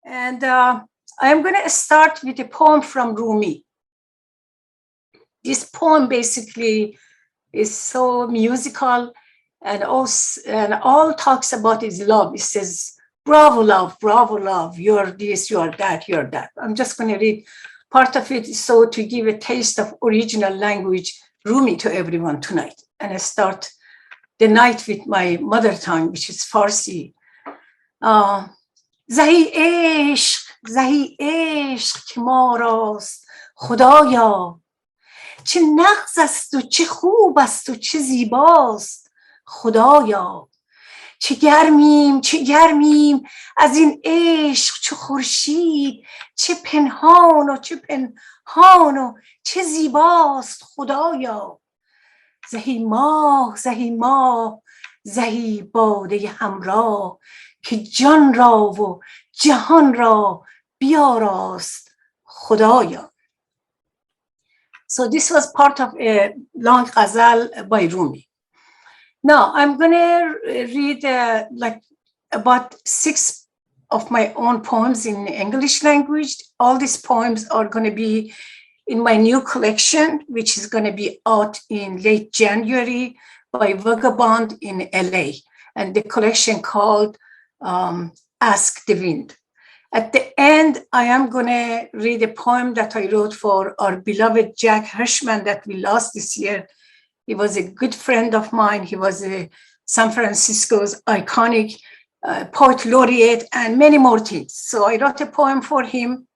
And I'm going to start with a poem from Rumi. This poem basically is so musical and all talks about is love. It says, bravo, love, you're this, you're that, you're that. I'm just going to read part of it so to give a taste of original language Rumi to everyone tonight. And I start the night with my mother tongue, which is Farsi. زهی عشق که ما راست خدایا، چه نغز است و چه خوب است و چه زیباست خدایا، چه گرمیم از این عشق چه خورشید، چه پنهان و چه زیباست خدایا. زهی ماه زهی باده همراه، که جان را و جهان را بیاراست خدایا. So this was part of a long ghazal by Rumi. Now I'm going to read about 6 of my own poems in English language. All these poems are going to be in my new collection, which is going to be out in late January by Vagabond in LA. And the collection called Ask the Wind. At the end, I am going to read a poem that I wrote for our beloved Jack Hirschman that we lost this year. He was a good friend of mine. He was San Francisco's iconic poet laureate and many more things. So I wrote a poem for him,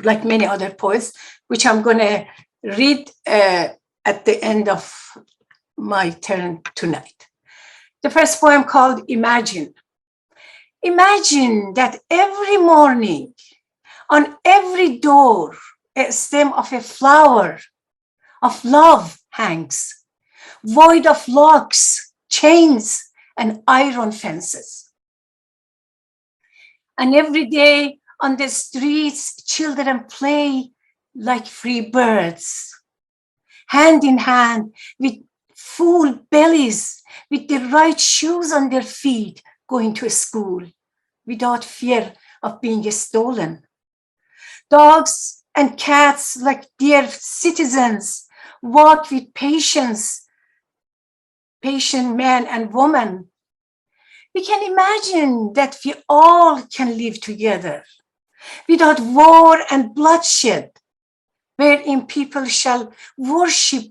like many other poets, which I'm going to read at the end of my turn tonight. The first poem called Imagine. Imagine that every morning on every door a stem of a flower of love hangs, void of locks, chains, and iron fences. And every day on the streets, children play like free birds, hand in hand with full bellies, with the right shoes on their feet, going to school without fear of being stolen. Dogs and cats, like dear citizens, walk with patience, patient man and woman. We can imagine that we all can live together without war and bloodshed, wherein people shall worship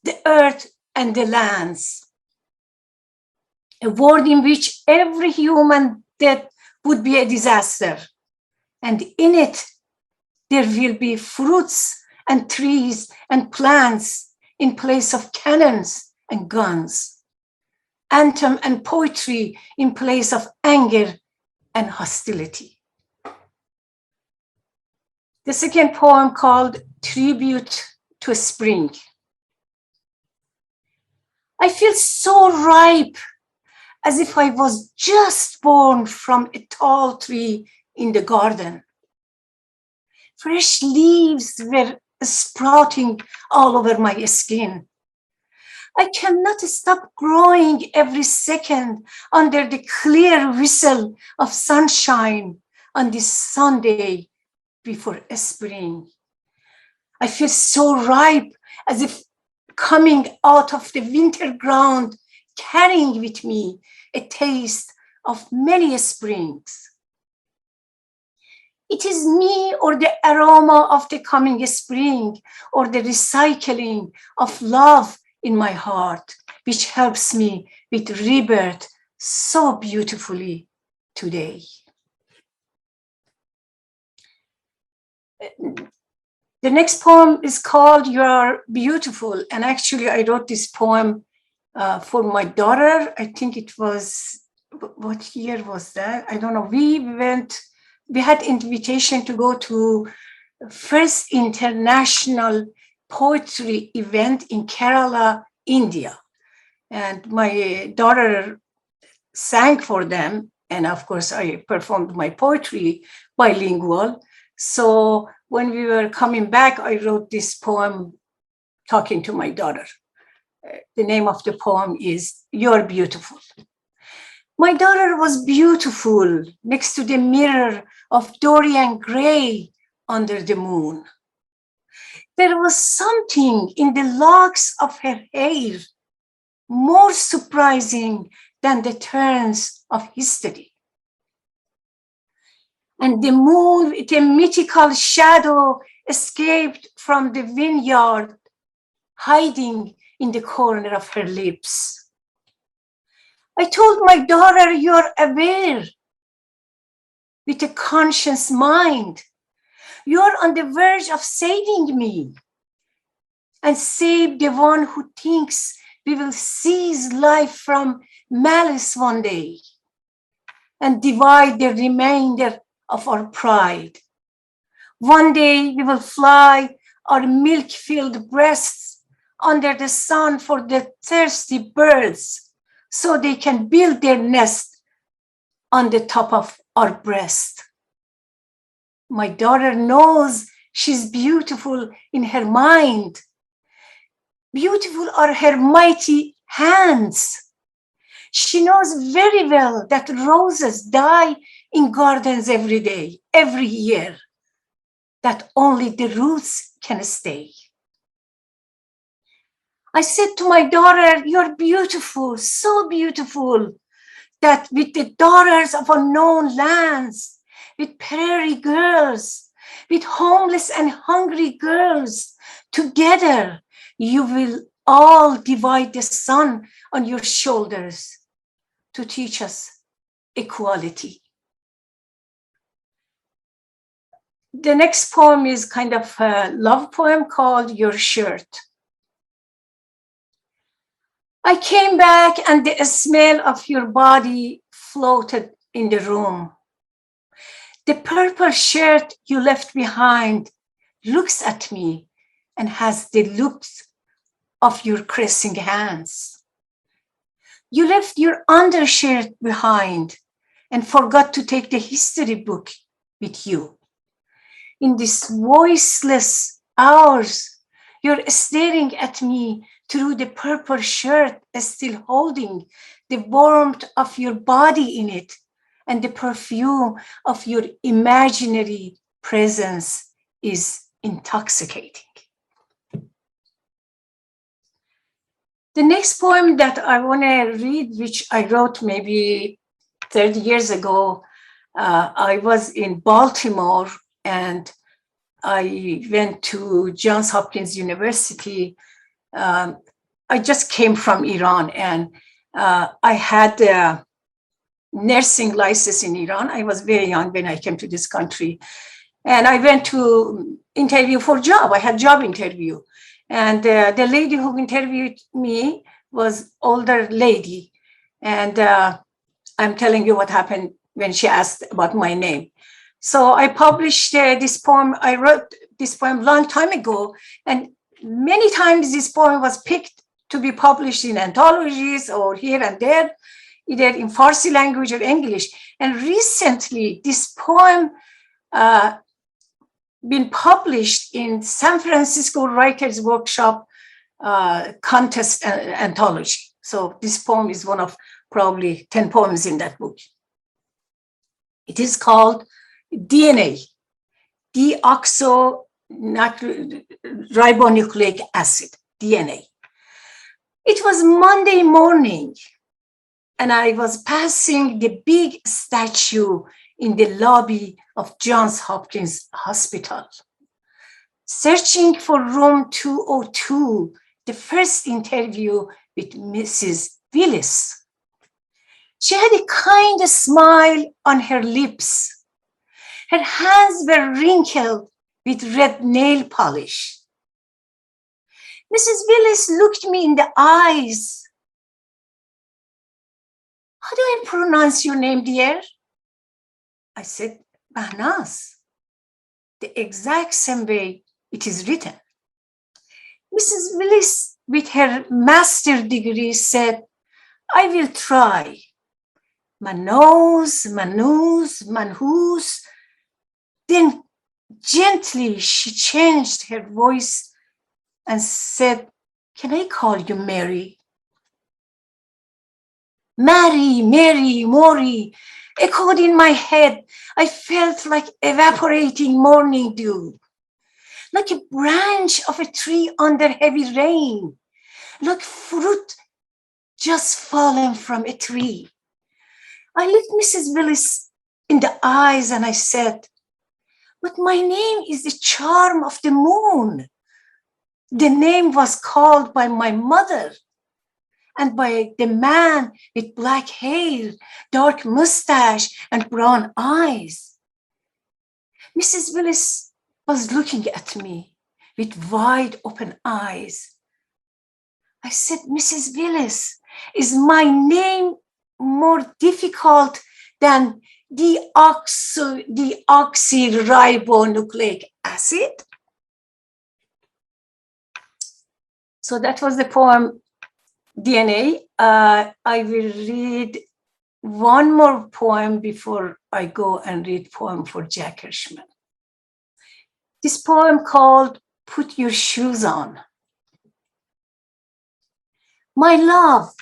the earth and the lands. A world in which every human death would be a disaster. And in it, there will be fruits and trees and plants in place of cannons and guns. Anthem and poetry in place of anger and hostility. The second poem called Tribute to Spring. I feel so ripe, as if I was just born from a tall tree in the garden. Fresh leaves were sprouting all over my skin. I cannot stop growing every second under the clear whistle of sunshine on this Sunday before spring. I feel so ripe, as if coming out of the winter ground, carrying with me a taste of many springs. It is me or the aroma of the coming spring or the recycling of love in my heart, which helps me with rebirth so beautifully today. The next poem is called You Are Beautiful. And actually I wrote this poem for my daughter. I think it was, what year was that? I don't know. We had invitation to go to first international poetry event in Kerala, India. And my daughter sang for them. And of course I performed my poetry bilingual. So when we were coming back, I wrote this poem talking to my daughter. The name of the poem is You're Beautiful. My daughter was beautiful next to the mirror of Dorian Gray under the moon. There was something in the locks of her hair more surprising than the turns of history. And the moon with a mythical shadow escaped from the vineyard, hiding in the corner of her lips. I told my daughter, you're aware with a conscious mind. You're on the verge of saving me and save the one who thinks we will seize life from malice one day and divide the remainder of our pride. One day we will fly our milk-filled breasts under the sun for the thirsty birds so they can build their nest on the top of our breast. My daughter knows she's beautiful in her mind. Beautiful are her mighty hands. She knows very well that roses die in gardens every day, every year, that only the roots can stay. I said to my daughter, you're beautiful, so beautiful, that with the daughters of unknown lands, with prairie girls, with homeless and hungry girls, together you will all divide the sun on your shoulders to teach us equality. The next poem is kind of a love poem called Your Shirt. I came back and the smell of your body floated in the room. The purple shirt you left behind looks at me and has the looks of your caressing hands. You left your undershirt behind and forgot to take the history book with you. In these voiceless hours, you're staring at me through the purple shirt, still holding the warmth of your body in it and the perfume of your imaginary presence is intoxicating. The next poem that I want to read, which I wrote maybe 30 years ago, I was in Baltimore and I went to Johns Hopkins University. I just came from Iran and I had a nursing license in Iran. I was very young when I came to this country. And I went to interview for job. I had job interview. And the lady who interviewed me was older lady. And I'm telling you what happened when she asked about my name. So I published this poem. I wrote this poem a long time ago. And many times this poem was picked to be published in anthologies or here and there, either in Farsi language or English. And recently, this poem been published in San Francisco Writers Workshop contest anthology. So this poem is one of probably 10 poems in that book. It is called DNA, deoxyribonucleic acid, DNA. It was Monday morning, and I was passing the big statue in the lobby of Johns Hopkins Hospital, searching for room 202, the first interview with Mrs. Willis. She had a kind smile on her lips. Her hands were wrinkled with red nail polish. Mrs. Willis looked me in the eyes. How do I pronounce your name, dear? I said, Mahnaz, the exact same way it is written. Mrs. Willis, with her master's degree, said, I will try. Mahnaz, Manuz, Manhus. Then gently she changed her voice and said, can I call you Mary? Mary, Mary, Maury, echoed in my head. I felt like evaporating morning dew, like a branch of a tree under heavy rain, like fruit just fallen from a tree. I looked Mrs. Willis in the eyes and I said, but my name is the charm of the moon. The name was called by my mother and by the man with black hair, dark mustache, and brown eyes. Mrs. Willis was looking at me with wide open eyes. I said, Mrs. Willis, is my name more difficult than deoxyribonucleic acid? So that was the poem DNA. I will read one more poem before I go and read poem for Jack Hirschman. This poem called Put Your Shoes On. My love,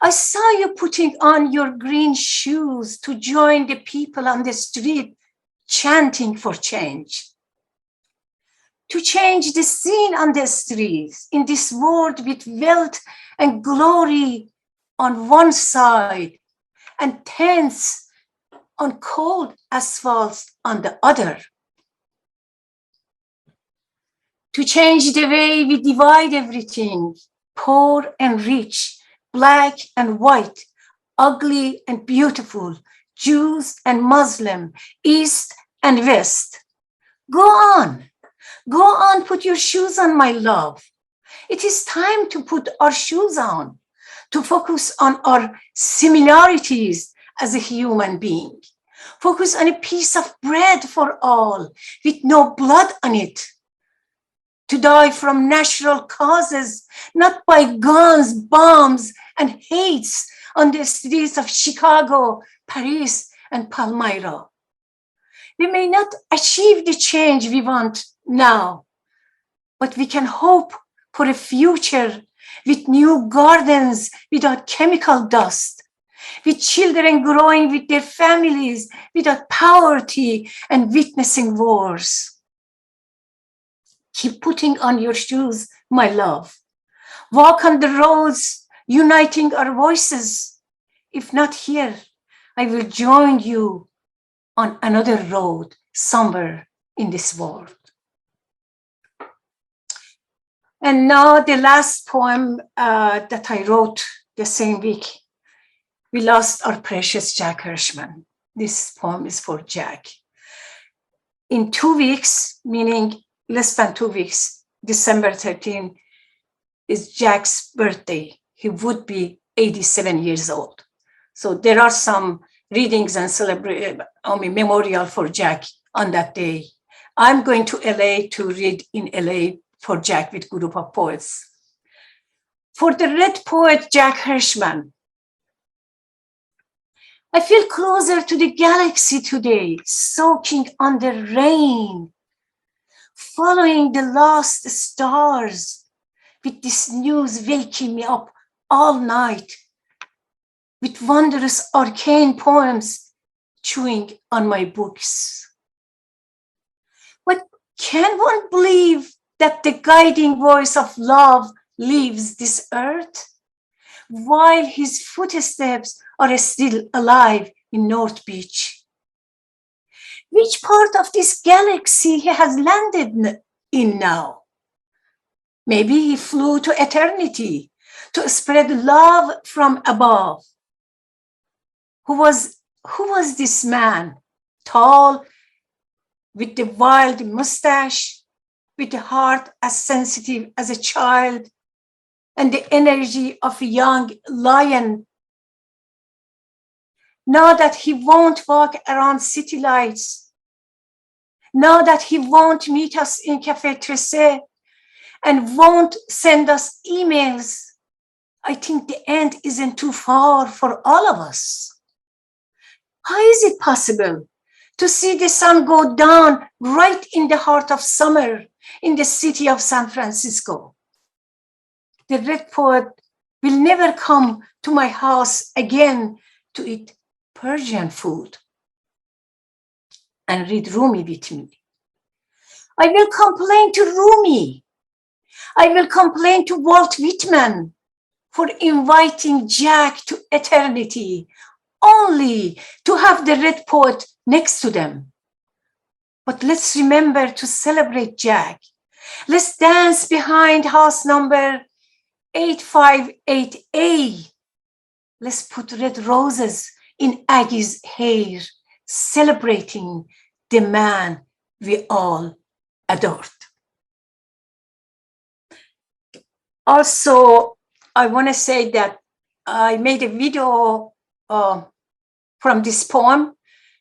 I saw you putting on your green shoes to join the people on the street chanting for change. To change the scene on the streets in this world with wealth and glory on one side and tents on cold asphalts on the other. To change the way we divide everything, poor and rich, black and white, ugly and beautiful, Jews and Muslim, East and West. Go on, put your shoes on, my love. It is time to put our shoes on, to focus on our similarities as a human being. Focus on a piece of bread for all, with no blood on it. To die from natural causes, not by guns, bombs, and hates on the streets of Chicago, Paris, and Palmyra. We may not achieve the change we want now, but we can hope for a future with new gardens without chemical dust, with children growing with their families without poverty and witnessing wars. Keep putting on your shoes, my love. Walk on the roads, uniting our voices. If not here, I will join you on another road somewhere in this world. And now the last poem that I wrote the same week. We lost our precious Jack Hirschman. This poem is for Jack. In 2 weeks, meaning less than 2 weeks, December 13, is Jack's birthday. He would be 87 years old. So there are some readings and memorial for Jack on that day. I'm going to LA to read in LA for Jack with a group of poets. For the red poet, Jack Hirschman, I feel closer to the galaxy today, soaking under rain, following the lost stars, with this news waking me up all night, with wondrous arcane poems chewing on my books. But can one believe that the guiding voice of love leaves this earth, while his footsteps are still alive in North Beach? Which part of this galaxy he has landed in now? Maybe he flew to eternity to spread love from above. Who was this man? Tall, with the wild mustache, with a heart as sensitive as a child, and the energy of a young lion. Now that he won't walk around city lights, now that he won't meet us in Café Tressé and won't send us emails, I think the end isn't too far for all of us. How is it possible to see the sun go down right in the heart of summer in the city of San Francisco? The red poet will never come to my house again to eat Persian food and read Rumi with me. I will complain to Rumi. I will complain to Walt Whitman for inviting Jack to eternity only to have the red poet next to them. But let's remember to celebrate Jack. Let's dance behind house number 858A. Let's put red roses in Aggie's hair, celebrating the man we all adored. Also, I want to say that I made a video from this poem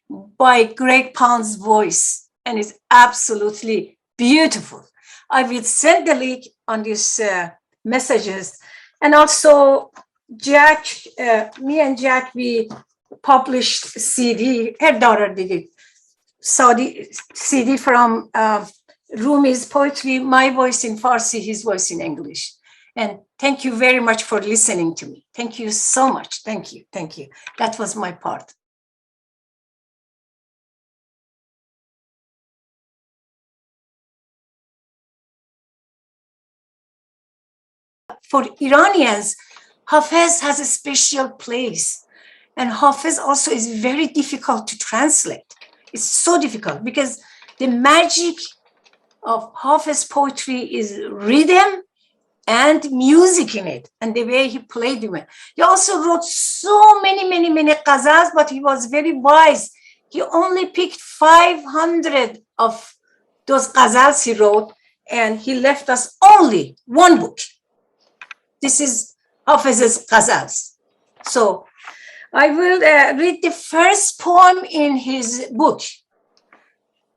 by Greg Pound's voice, and it's absolutely beautiful. I will send the link on these messages. And also, Jack, me and Jack, we published CD, her daughter did it, CD from Rumi's poetry, my voice in Farsi, his voice in English. And thank you very much for listening to me. Thank you so much. Thank you. Thank you. That was my part. For Iranians, Hafiz has a special place. And Hafiz also is very difficult to translate. It's so difficult because the magic of Hafiz poetry is rhythm and music in it, and the way he played them. He also wrote so many ghazals, but he was very wise. He only picked 500 of those ghazals he wrote, and he left us only one book. This is Hafiz's ghazals. So I will read the first poem in his book.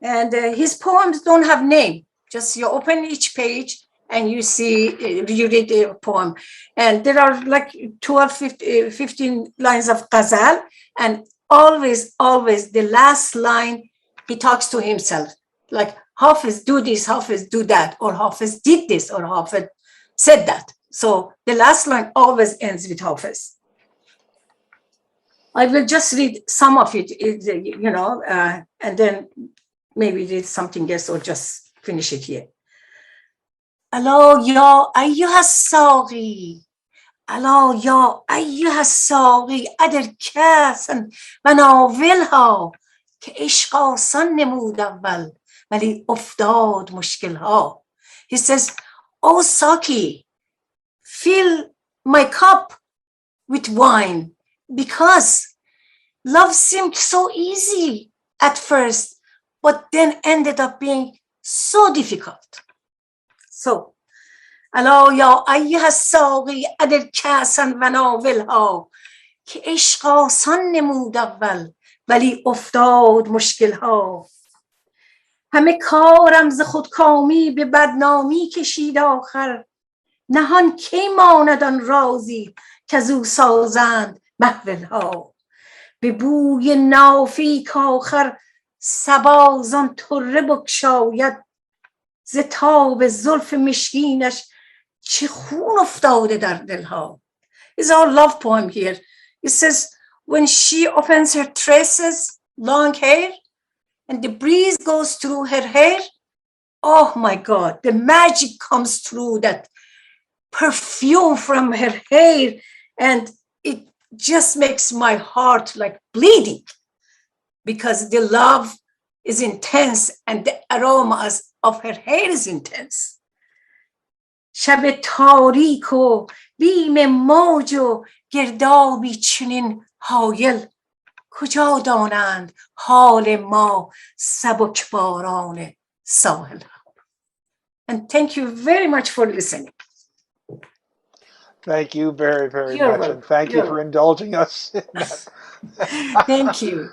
And his poems don't have name. Just you open each page and you see, you read the poem. And there are like 12, 15 lines of ghazal. And always the last line, he talks to himself. Like, Hafiz do this, Hafiz do that, or Hafiz did this, or Hafiz said that. So the last line always ends with Hafiz. I will just read some of it, and then maybe read something else or just finish it here. ألا يا أيها الساقي ألا يا أيها الساقي أدر كأسا وناولها که عشق آسان نمود اول ولی افتاد مشکلها. He says, oh Saki, fill my cup with wine, because love seemed so easy at first, but then ended up being so difficult. So, ألا یا أیها الساقی أدر کأسا وناولها که عشق آسان نمود اول ولی افتاد مشکلها. همه کارم ز خودکامی به بدنامی کشید آخر، نهان کی ماند آن رازی کزو سازند محولها. به بوی نافی کآخر صبا زان طره بگشاید، ز تاب زلف مشکینش چه خون افتاده در دلها. It's our love poem here. It says, when she opens her tresses, long hair, and the breeze goes through her hair, oh my God, the magic comes through, that perfume from her hair, and it just makes my heart like bleeding, because the love is intense and the aromas of her hair is intense. شب تاریک و بیم موج و گردابی چنین هایل، کجا دانند حال ما سبکباران ساحل. And thank you very much for listening. Thank you very much. And thank you for indulging us in that. Thank you.